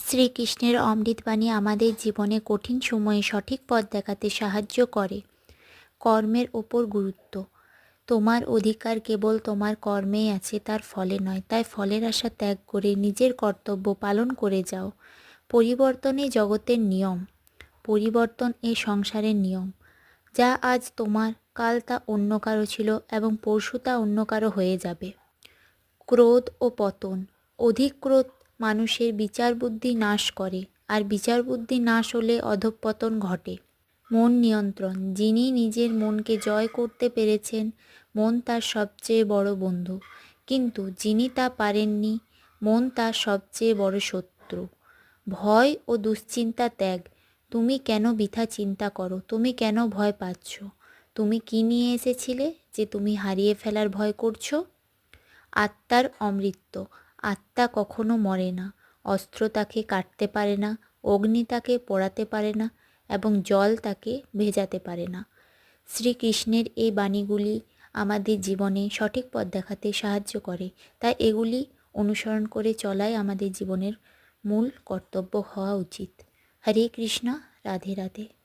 শ্রীকৃষ্ণের অমৃতবাণী আমাদের জীবনে কঠিন সময়ে সঠিক পথ দেখাতে সাহায্য করে। কর্মের ওপর গুরুত্ব। তোমার অধিকার কেবল তোমার কর্মেই আছে, তার ফলে নয়। তাই ফলের আশা ত্যাগ করে নিজের কর্তব্য পালন করে যাও। পরিবর্তনই জগতের নিয়ম। পরিবর্তন এ সংসারের নিয়ম। যা আজ তোমার, কাল তা অন্য কারো ছিল এবং পরশু তা অন্য কারো হয়ে যাবে। ক্রোধ ও পতন। অধিক ক্রোধ মানুষের বিচার বুদ্ধি নাশ করে, আর বিচার বুদ্ধি নাশ হলে অধঃপতন ঘটে। মন নিয়ন্ত্রণ। যিনি নিজের মনকে জয় করতে পেরেছেন, মন তার সবচেয়ে বড় বন্ধু। কিন্তু যিনি তা পারেননি, মন তার সবচেয়ে বড় শত্রু। ভয় ও দুশ্চিন্তা ত্যাগ। তুমি কেন বৃথা চিন্তা করো? তুমি কেন ভয় পাচ্ছ? তুমি কি নিয়ে এসেছিলে যে তুমি হারিয়ে ফেলার ভয় করছো? আত্মার অমৃত। আত্মা কখনো মরে না। অস্ত্র তাকে কাটতে পারে না, অগ্নি তাকে পোড়াতে পারে না এবং জল তাকে ভেজাতে পারে না। শ্রীকৃষ্ণের এই বাণীগুলি আমাদের জীবনে সঠিক পথ দেখাতে সাহায্য করে। তাই এগুলি অনুসরণ করে চলাই আমাদের জীবনের মূল কর্তব্য হওয়া উচিত। হরে কৃষ্ণ, রাধে রাধে।